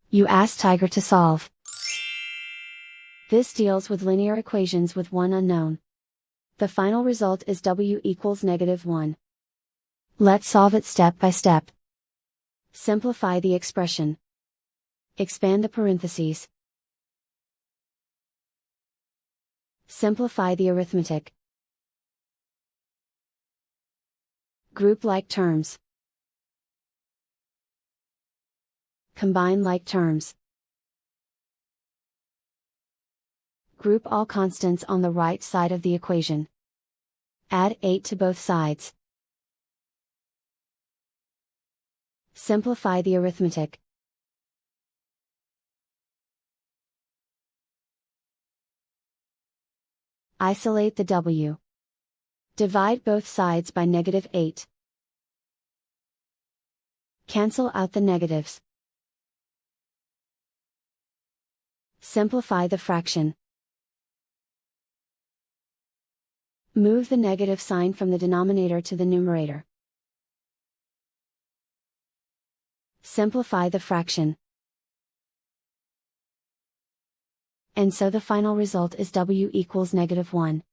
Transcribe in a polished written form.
You ask Tiger to solve. This deals with linear equations with one unknown. The final result is w equals -1. Let's solve it step by step. Simplify the expression. Expand the parentheses. Simplify the arithmetic. Group like terms. Combine like terms. Group all constants on the right side of the equation. Add 8 to both sides. Simplify the arithmetic. Isolate the w. Divide both sides by -8. Cancel out the negatives. Simplify the fraction. Move the negative sign from the denominator to the numerator. Simplify the fraction. And so the final result is w equals -1.